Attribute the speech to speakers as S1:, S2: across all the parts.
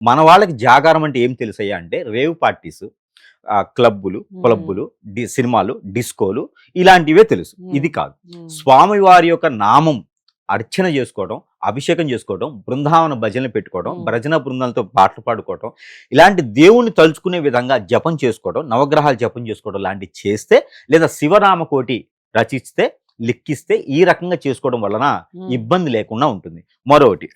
S1: మన వాళ్ళకి జాగారం అంటే ఏం తెలుసయ్యా అంటే రేవ్ పార్టీస్, క్లబ్బులు,
S2: హ్మ్.
S1: క్లబ్బులు, సినిమాలు, డిస్కోలు ఇలాంటివే తెలుసు.
S2: హ్మ్.
S1: ఇది కాదు.
S2: హ్మ్.
S1: స్వామివారి యొక్క నామం అర్చన చేసుకోవడం, అభిషేకం చేసుకోవడం, బృందావన భజనలు పెట్టుకోవడం,
S2: హ్మ్.
S1: భజన బృందాలతో పాటలు పాడుకోవడం, ఇలాంటి దేవుణ్ణి తలుచుకునే విధంగా జపం చేసుకోవడం, నవగ్రహాలు జపం చేసుకోవడం లాంటివి చేస్తే, లేదా శివనామకోటి రచిస్తే, లిఖిస్తే ఈ రకంగా చేసుకోవడం వలన
S2: హ్మ్.
S1: ఇబ్బంది లేకుండా ఉంటుంది. మరోటి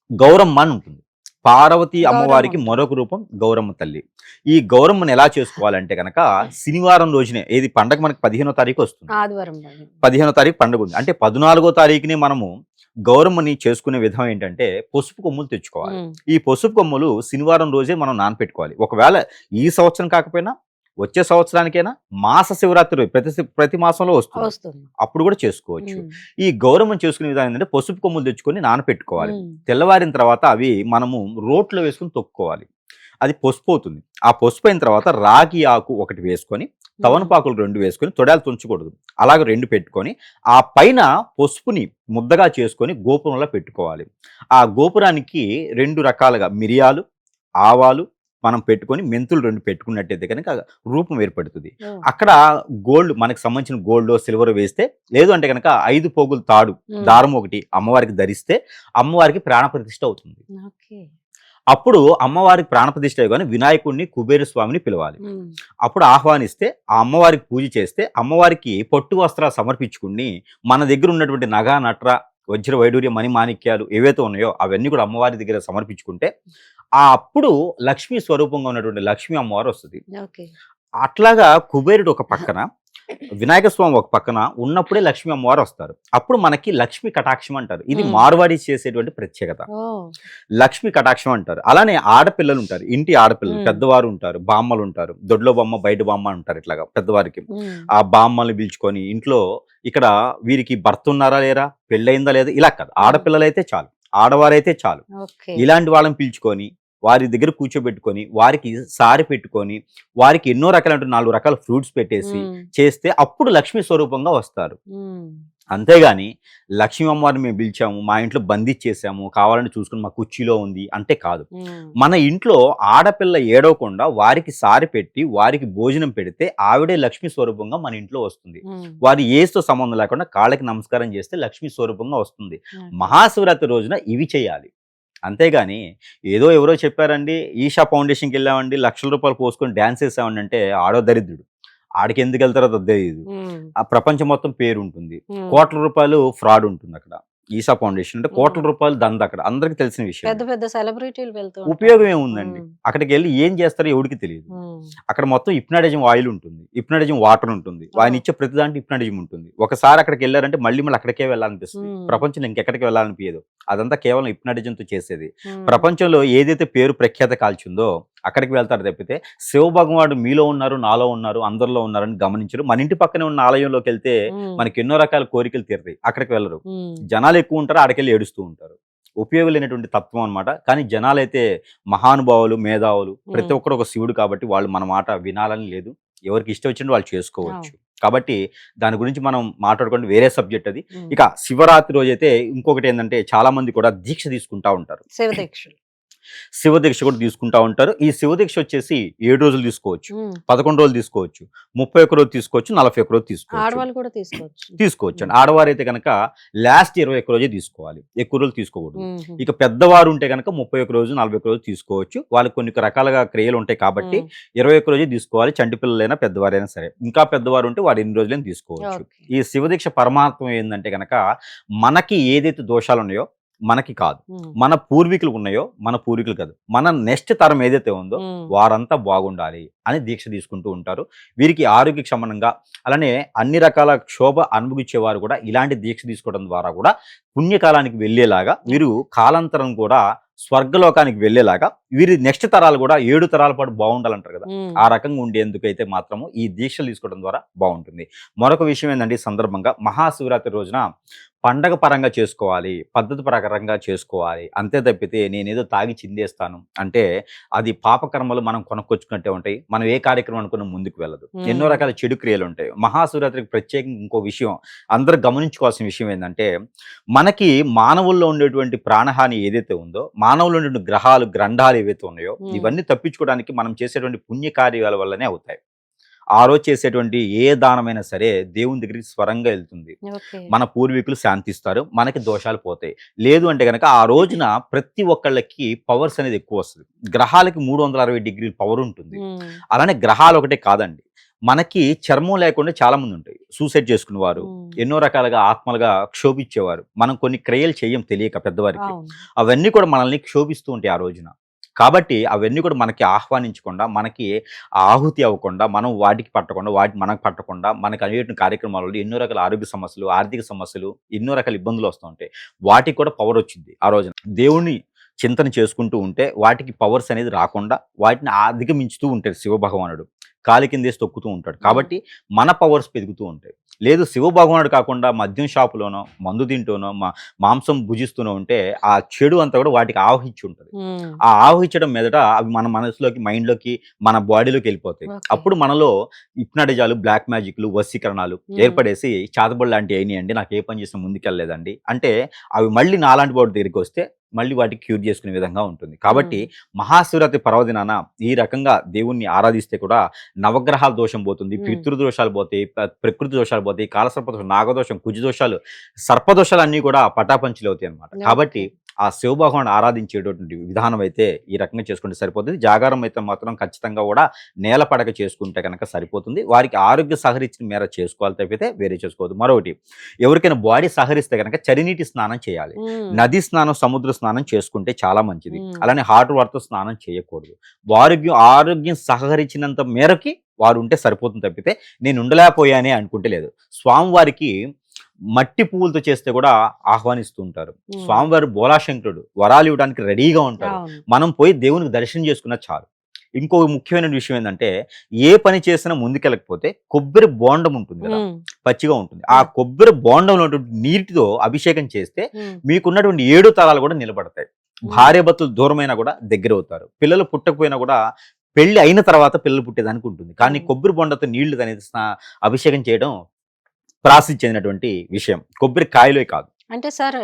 S1: గౌరమ్మ అని ఉంటుంది. పార్వతీ
S2: గౌరమ్మ
S1: అమ్మవారికి
S2: ఉంటుంది.
S1: మరొక రూపం గౌరమ్మ తల్లి. ఈ గౌరమ్మని ఎలా చేసుకోవాలంటే గనక శనివారం రోజునే ఏది పండగ మనకు 15వ తారీఖు వస్తుంది.
S2: ఆదివారం రోజు.
S1: 15వ తారీఖు పండుగ ఉంది. అంటే 14వ తారీఖునే మనము గౌరమ్మని చేసుకునే విధం ఏంటంటే పసుపు కొమ్ములు తెచ్చుకోవాలి.
S2: హ్మ్.
S1: ఈ పసుపు కొమ్ములు శనివారం రోజే మనం నానపెట్టుకోవాలి. ఒకవేళ ఈ సంవత్సరం కాకపోయినా వచ్చే సంవత్సరానికైనా మాస శివరాత్రి రోజు ప్రతి మాసంలో వస్తుంది.
S2: వస్తుంది.
S1: అప్పుడు కూడా చేసుకోవచ్చు.
S2: హ్మ్.
S1: ఈ గౌరమ్మని చేసుకునే విధానం ఏంటంటే పసుపు కొమ్ములు తెచ్చుకొని నానపెట్టుకోవాలి.
S2: హ్మ్.
S1: తెల్లవారిన తర్వాత అవి మనము రోట్లో వేసుకొని తొక్కుకోవాలి. అది పసుపు అవుతుంది. ఆ పసుపు అయిన తర్వాత రాగి ఆకు ఒకటి వేసుకొని,
S2: హ్మ్.
S1: తమలపాకులు 2 వేసుకొని, తొడాలు తుంచకూడదు. అలాగ 2 పెట్టుకొని, ఆ పైన పసుపుని ముద్దగా చేసుకొని గోపురంలో పెట్టుకోవాలి. ఆ గోపురానికి 2 రకాలుగా మిరియాలు, ఆవాలు మనం పెట్టుకొని, మెంతులు 2 పెట్టుకున్నట్టయితే గనక రూపం ఏర్పడుతది.
S2: ఓహ్!
S1: అక్కడ గోల్డ్ మనకు సంబంధించిన గోల్డో, సిల్వరో వేస్తే, లేదు అంటే గనక 5 పోగులు తాడు,
S2: హ్మ్.
S1: దారం ఒకటి అమ్మవారికి ధరిస్తే, అమ్మవారికి ప్రాణప్రతిష్ఠ అవుతుంది.
S2: ఓకే.
S1: అప్పుడు అమ్మవారికి ప్రాణప్రతిష్ఠ అయ్యగానే వినాయకుడిని, కుబేర స్వామిని పిలవాలి.
S2: హ్మ్.
S1: అప్పుడు ఆహ్వానిస్తే, ఆ అమ్మవారికి పూజ చేస్తే, అమ్మవారికి పట్టు వస్త్రాలు సమర్పించుకుని, మన దగ్గర ఉన్నటువంటి నగ, నట్ర, వజ్ర, వైడూర్య, మణిమాణిక్యాలు ఏవైతే ఉన్నాయో అవన్నీ కూడా అమ్మవారి దగ్గర సమర్పించుకుంటే, అప్పుడు లక్ష్మీ స్వరూపంగా ఉన్నటువంటి లక్ష్మీ అమ్మవారు వస్తది.
S2: ఓకే.
S1: అట్లాగా కుబేరుడు ఒక పక్కన, వినాయక స్వామి ఒక పక్కన ఉన్నప్పుడే లక్ష్మీ అమ్మవారు వస్తారు. అప్పుడు మనకి లక్ష్మీ కటాక్షం అంటారు. ఇది
S2: హ్మ్.
S1: మార్వాడీస్ చేసేటువంటి ప్రత్యేకత.
S2: ఓహ్!
S1: లక్ష్మి కటాక్షం అంటారు. అలానే ఆడపిల్లలుంటారు. ఇంటి ఆడపిల్లలు,
S2: హ్మ్.
S1: పెద్దవారుంటారు, బామ్మలుంటారు. దొడ్లో బొమ్మ, బయట బొమ్మ అంటారు ఇట్లాగా పెద్దవారికి.
S2: హ్మ్.
S1: ఆ బామ్మల్ని పిలుచుకొని ఇంట్లో ఇక్కడ వీరికి భర్త ఉన్నారా లేరా? పెళ్లయిందా లేదా? ఇలా కాదు.
S2: హ్మ్.
S1: ఆడపిల్లలైతే చాలు. ఆడవారైతే చాలు.
S2: ఓకే.
S1: ఇలాంటి వాళ్ళని పిలుచుకొని, వారి దగ్గర కూర్చోబెట్టుకొని, వారికి సారె పెట్టుకొని, వారికి ఎన్నో రకాలైనటువంటి 4 రకాల ఫ్రూట్స్ పెట్టేసి
S2: హ్మ్.
S1: చేస్తే అప్పుడు లక్ష్మీ స్వరూపంగా వస్తారు.
S2: హ్మ్.
S1: అంతేగాని లక్ష్మీ అమ్మవారిని మేము పిలిచాము, మా ఇంట్లో బంధిచ్చేసాము, కావాలంటే చూసుకొని మా కుర్చీలో ఉంది అంటే కాదు.
S2: హ్మ్.
S1: మన ఇంట్లో ఆడపిల్ల ఏడవకుండా వారికి సారె పెట్టి, వారికి భోజనం పెడితే ఆవిడే లక్ష్మీ స్వరూపంగా మన ఇంట్లో వస్తుంది.
S2: హ్మ్.
S1: వారి ఏజ్‌తో సంబంధం లేకుండా కాళ్ళకి నమస్కారం చేస్తే లక్ష్మీ స్వరూపంగా వస్తుంది.
S2: ఓకే.
S1: మహాశివరాత్రి రోజున ఇవి చేయాలి. అంతేగాని ఏదో ఎవరో చెప్పారండి, ఈషా ఫౌండేషన్‌కెళ్ళామండి, లక్షల రూపాయలు పోసుకొని డాన్స్ ఏసామండి అంటే ఆడో దరిద్రుడు. ఆడికెందుకెళ్తారో తెలీదు.
S2: హ్మ్.
S1: ఆ ప్రపంచం మొత్తం పేరుంటుంది.
S2: హ్మ్.
S1: కోట్ల రూపాయలు ఫ్రాడ్ ఉంటుందక్కడ. ఈసా ఫౌండేషన్ అంటే కోట్ల
S2: హ్మ్.
S1: రూపాయలు దంద అక్కడ. అందరికి తెలిసిన
S2: పెద్ద
S1: విషయమే.
S2: పెద్ద సెలబ్రిటీలు వెళ్తూ ఉంటారు.
S1: ఉపయోగం ఏముందండి?
S2: హ్మ్.
S1: అక్కడికెళ్లి ఏం చేస్తారో ఎవడికి తెలీదు.
S2: హ్మ్.
S1: అక్కడ మొత్తం హిప్నాటిజం ఆయిల్ ఉంటుంది. హిప్నాటిజం వాటర్ ఉంటుంది. ఆయన
S2: ఓహ్!
S1: ఇచ్చే ప్రతి దాంట్లో హిప్నాటిజం ఉంటుంది. ఒకసారి అక్కడికెళ్లారంటే మళ్ళీ మళ్ళీ అక్కడికే వెళ్ళాలనిపిస్తది.
S2: హ్మ్.
S1: ప్రపంచంలో ఇంకెక్కడికి వెళ్ళాలనిపియదు. అదంతా కేవలం హిప్నాటిజంతో చేసేది.
S2: హ్మ్.
S1: ప్రపంచంలో ఏదైతే పేరు ప్రఖ్యాత కాల్చిందో అక్కడికి వెళ్తారు తప్పితే శివభగవానుడు మీలో ఉన్నారు, నాలో ఉన్నారు, అందరిలో ఉన్నారని గమనించరు. మన ఇంటి పక్కనే ఉన్న ఆలయంలోకెళ్తే
S2: హ్మ్.
S1: మనకి ఎన్నో రకాల కోరికలు తీరతాయి. అక్కడికి వెళ్లరు.
S2: హ్మ్.
S1: జనాలు ఎక్కువ ఉంటారు. ఆడికెళ్ళి ఏడుస్తూ ఉంటారు. ఉపయోగం లేనటువంటి తత్వం అన్నమాట. కానీ జనాలైతే మహానుభావులు, మేధావులు ప్రతి
S2: హ్మ్.
S1: ఒక్కరు ఒక శివుడు కాబట్టి వాళ్ళు మన మాట వినాలని లేదు. ఎవరికి ఇష్టం వచ్చినట్టు వాళ్ళు చేసుకోవచ్చు.
S2: అవును.
S1: కాబట్టి దాని గురించి మనం మాట్లాడుకుంటే వేరే సబ్జెక్ట్ అది.
S2: హ్మ్.
S1: ఇక శివరాత్రి రోజైతే ఇంకొకటేందంటే చాలా మంది కూడా దీక్ష తీసుకుంటా ఉంటారు.
S2: శివదీక్షలు.
S1: శివదీక్ష కూడా తీసుకుంటా ఉంటారు. ఈ శివదీక్ష వచ్చేసి 7 రోజులు తీసుకోవచ్చు.
S2: హ్మ్.
S1: 11 రోజులు తీసుకోవచ్చు. 31 రోజు తీసుకోవచ్చు. 41 రోజు తీసుకోవచ్చు.
S2: ఆడవాళ్ళు కూడా తీసుకోవచ్చు.
S1: తీసుకోవచ్చండి.
S2: హ్మ్.
S1: ఆడవారైతే గనక లాస్ట్ 21 రోజే తీసుకోవాలి. ఎక్కువ రోజులు తీసుకోకూడదు.
S2: హుహు.
S1: ఇక పెద్దవారు ఉంటే గనక 31 రోజు, 41 రోజు తీసుకోవచ్చు. వాళ్ళకి కొన్ని రకాలుగా క్రియలుంటాయి కాబట్టి
S2: హ్మ్.
S1: 21 రోజే తీసుకోవాలి. చంటి పిల్లలైనా, పెద్దవారైనా సరే. ఇంకా పెద్దవారు ఉంటే వారు ఎన్ని రోజులైనా తీసుకోవచ్చు.
S2: ఓకే.
S1: ఈ శివదీక్ష పరమార్థం ఏందంటే గనక మనకి ఏదైతే దోషాలున్నాయో మనకి కాదు.
S2: హ్మ్.
S1: మన పూర్వీకులకు ఉన్నాయో మన పూర్వీకులు కాదు. మన నెక్స్ట్ తరం ఏదైతే ఉందో
S2: హ్మ్.
S1: వారంతా బాగుండాలి అని దీక్ష తీసుకుంటూ ఉంటారు. వీరికి ఆరోగ్య క్షమణంగా అలానే అన్ని రకాల క్షోభ అనుభవించేవారు కూడా ఇలాంటి దీక్ష తీసుకోవడం ద్వారా కూడా పుణ్యకాలానికి వెళ్ళేలాగా వీరు కాలాంతరం కూడా స్వర్గలోకానికి వెళ్ళేలాగా వీరి నెక్స్ట్ తరాలు కూడా 7 తరాల పాటు బాగుండాలంటారు కదా!
S2: హ్మ్.
S1: ఆ రకంగా ఉండేందుకైతే మాత్రము ఈ దీక్షలు తీసుకోవడం ద్వారా బావుంటుంది. మరొక విషయం ఏందంటే ఈ సందర్భంగా మహాశివరాత్రి రోజున పండగ పరంగా చేసుకోవాలి, పద్ధతి ప్రకారంగా చేసుకోవాలి. అంతే తప్పితే నేనేదో తాగి చిందేస్తాను అంటే అది పాపకర్మలు మనం కొనుక్కొచ్చుకున్నట్టే ఉంటాయి. మనం ఏ కార్యక్రమం అనుకున్న ముందుకు వెళ్ళదు. ఎన్నో
S2: హ్మ్.
S1: రకాల చెడు క్రియలుంటాయి. మహాశివరాత్రికి ప్రత్యేకంగా ఇంకో విషయం అందరూ గమనించుకోవాల్సిన విషయం ఏందంటే, మనకి మానవుల్లో ఉండేటువంటి ప్రాణహాని ఏదైతే ఉందో, మానవుల్లో ఉండేటువంటి గ్రహాలు, గ్రంథాలు ఏవైతే ఉన్నాయో,
S2: హ్మ్.
S1: ఇవన్నీ తప్పించుకోవడానికి మనం చేసేటువంటి పుణ్య కార్యాల వల్లనే అవుతాయి. ఆ రోజు చేసేటువంటి ఏ దానమైనా సరే దేవుని దగ్గరికి స్వరంగా ఎళ్తుంది.
S2: ఓకే.
S1: మన పూర్వీకులు శాంతిస్తారు. మనకి దోషాలు పోతాయి. లేదు అంటే గనక ఆ రోజున ప్రతి ఒక్కళ్ళకి పవర్స్ అనేది ఎక్కువొస్తది. గ్రహాలకి 360 డిగ్రీల పవర్ ఉంటుంది.
S2: హ్మ్.
S1: అలానే గ్రహాలు ఒకటే కాదండి. మనకి చర్మం లేకుండా చాలామందుంటాయి. సూసైడ్ చేసుకునేవారు,
S2: హ్మ్.
S1: ఎన్నో రకాలుగా ఆత్మలుగా క్షోభించేవారు. మనం కొన్ని క్రియలు చెయ్యం తెలియక పెద్దవారికి.
S2: అవును.
S1: అవన్నీ కూడా మనల్ని క్షోభిస్తూ ఉంటాయి ఆ రోజున. కాబట్టి అవన్నీ కూడా మనకి ఆహ్వానించకుండా, మనకి ఆహుతి అవ్వకుండా, మనం వాటికి పట్టకుండా, వాటి మనకు పట్టకుండా, మనకు అనేటువంటి కార్యక్రమాల వల్ల ఎన్నో రకాల ఆరోగ్య సమస్యలు, ఆర్థిక సమస్యలు, ఎన్నో రకాల ఇబ్బందులు వస్తూ ఉంటాయి. వాటికి కూడా పవర్ వచ్చిద్ది ఆ రోజున. దేవుడిని చింతన చేసుకుంటూ ఉంటే వాటికి పవర్స్ అనేది రాకుండా వాటిని అధిగమించుతూ ఉంటాడు శివభగవానుడు. కాలి కిందేసి తొక్కుతూ ఉంటాడు.
S2: హ్మ్.
S1: కాబట్టి మన పవర్స్ పెరుగుతూ ఉంటాయి. లేదు శివభగవానుడు కాకుండా మద్యం షాపులోనో, మందు తింటూనో, మాంసం భుజిస్తూనో ఉంటే ఆ చెడు అంతా కూడా వాటికి ఆవహించి ఉంటది.
S2: హ్మ్.
S1: ఆ ఆవహించడం మీదట అవి మన మనసులోకి, మైండ్‌లోకి, మన బాడీలోకి ఎళ్ళిపోతాయి.
S2: ఓకే.
S1: అప్పుడు మనలో హిప్నటిజాలు, బ్లాక్ మ్యాజిక్‌లు, వశీకరణాలు
S2: హ్మ్.
S1: ఏర్పడేసి చేతబడులు లాంటివి అయినాయండి. నాకు ఏ పని చేసినా ముందుకెళ్ళలేదండి. అంటే అవి మళ్ళీ నాలాంటి వాడి దగ్గరికొస్తే మళ్ళీ వాటికి క్యూర్ చేసుకునే విధంగా ఉంటుంది. కాబట్టి
S2: హ్మ్.
S1: మహాశివరాత్రి పర్వదినాన ఈ రకంగా దేవుణ్ణి ఆరాధిస్తే కూడా నవగ్రహాల దోషం పోతుంది.
S2: హ్మ్.
S1: పితృదోషాలు పోతాయి. ప్రకృతి దోషాలు పోతాయి. కాలసర్ప దోషం, నాగదోషం, కుజదోషాలు, సర్పదోషాలన్నీ కూడా పటాపంచలవుతాయి అన్నమాట. కాబట్టి
S2: ఓకే.
S1: ఆ శివభగవానుడు ఆరాధించేటటువంటి విధానం అయితే ఈ రకంగా చేసుకుంటే సరిపోతుంది. జాగారం అయితే మాత్రం ఖచ్చితంగా కూడా నేల పడక చేసుకుంటే గనక సరిపోతుంది. వారికి ఆరోగ్య సహరించిన మేర చేసుకోవాలి తప్పితే వేరే చేసుకోవద్దు. మరొకటి ఎవరికైనా బాడీ సహరిస్తే గనక చరినీటి స్నానం చేయాలి.
S2: హ్మ్.
S1: నది స్నానం, సముద్ర స్నానం చేసుకుంటే చాలా మంచిది.
S2: హ్మ్.
S1: అలానే హాట్ వాటర్‌తో స్నానం చేయకూడదు. ఆరోగ్యం సహకరించినంత మేరకి వారు ఉంటే సరిపోతుంది తప్పితే నేను ఉండలేకపోయానే అనుకుంటే లేదు. స్వామివారికి మట్టి పువ్వులతో చేస్తే కూడా ఆహ్వానిస్తూ ఉంటారు.
S2: హ్మ్.
S1: స్వామివారు బోలాశంకరుడు. వరాలు ఇవ్వడానికి రెడీగా ఉంటారు.
S2: అవును.
S1: మనం పోయి దేవునికి దర్శనం చేసుకున్నా చాలు. ఇంకో ముఖ్యమైన విషయం ఏందంటే, ఏ పని చేసినా ముందుకెళ్ళకపోతే కొబ్బరి బోండం ఉంటుంది గదా!
S2: హ్మ్.
S1: పచ్చిగా ఉంటుంది. ఆ
S2: యాహ్!
S1: కొబ్బరి బోండంలో ఉన్నటువంటి నీటితో అభిషేకం చేస్తే
S2: హ్మ్.
S1: మీకున్నటువంటి 7 తరాలు కూడా నిలబడతాయి.
S2: హ్మ్.
S1: భార్యాభర్తలు దూరమైనా కూడా దగ్గరవుతారు. పిల్లలు పుట్టకపోయినా కూడా పెళ్లి అయిన తర్వాత పిల్లలు పుట్టేదానికి ఉంటుంది. కానీ
S2: హ్మ్.
S1: కొబ్బరి బొండతో నీళ్లు అనేది అభిషేకం చేయడం ప్రాసిద్ది చెందినటువంటి విషయం. కొబ్బరి కాయలే కాదు.
S2: అంటే సార్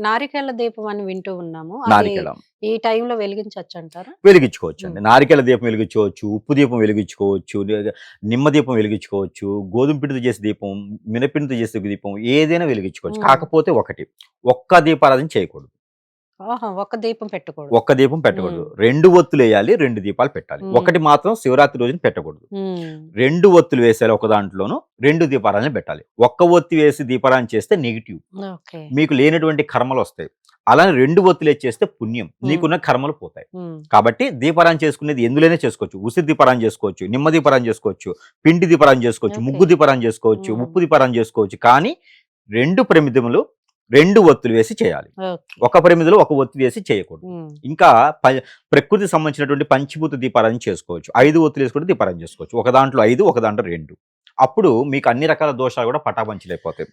S2: నారికేళ దీపం అని వింటూ ఉన్నాము. అది
S1: నారికేళం.
S2: ఈ టైంలో వెలిగించొచ్చంటారా?
S1: వెలిగించుకోవచ్చండి.
S2: హ్మ్.
S1: నారికేళ దీపం వెలిగించుకోవచ్చు, ఉప్పు దీపం వెలిగించుకోవచ్చు, నిమ్మ దీపం వెలిగించుకోవచ్చు, గోధుమ పిండితో చేసే దీపం, మినపిండితో చేసే దీపం ఏదైనా వెలిగించుకోవచ్చు.
S2: హ్మ్.
S1: కాకపోతే ఒకటి, ఒక్క దీపారాధన చేయకూడదు.
S2: ఆహా! ఒక్క దీపం పెట్టకూడదు.
S1: ఒక్క దీపం పెట్టకూడదు.
S2: హ్మ్.
S1: 2 ఒత్తులేయాలి, 2 దీపాలు పెట్టాలి.
S2: హ్మ్.
S1: ఒకటి మాత్రం శివరాత్రి రోజున పెట్టకూడదు.
S2: హ్మ్.
S1: 2 ఒత్తులు వేసేయాలి ఒక దాంట్లోను, 2 దీపారాధనలు పెట్టాలి. ఒక్క ఒత్తి వేసి దీపారాధన చేస్తే నెగెటివ్.
S2: ఓకే.
S1: మీకు లేనటువంటి కర్మలొస్తాయి. అలానే 2 ఒత్తులేసి చేస్తే పుణ్యం.
S2: హ్మ్.
S1: నీకున్న కర్మలు పోతాయి.
S2: హ్మ్.
S1: కాబట్టి దీపారాధన చేసుకునేది ఎందులోనే చేసుకోవచ్చు. ఉసిరి దీపారాధన చేసుకోవచ్చు, నిమ్మ దీపారాధన చేసుకోవచ్చు, పిండి దీపారాధన చేసుకోవచ్చు,
S2: ఓకే.
S1: ముగ్గు దీపారాధన చేసుకోవచ్చు,
S2: హ్మ్.
S1: ఉప్పు దీపారాధన చేసుకోవచ్చు. కానీ 2 ప్రమిదములు 2 ఒత్తులు వేసి చేయాలి.
S2: ఓకే.
S1: ఒక ప్రమిదలో ఒక ఒత్తి వేసి చేయకూడదు.
S2: హ్మ్.
S1: ఇంకా ప్రకృతికి సంబంధించినటువంటి పంచభూత దీపారాధన చేసుకోవచ్చు. 5 ఒత్తులేసి కూడా దీపారాధన చేసుకోవచ్చు. ఒక దాంట్లో 5, ఒక దాంట్లో 2. అప్పుడు మీకు అన్ని రకాల దోషాలు కూడా పటాపంచలైపోతాయి.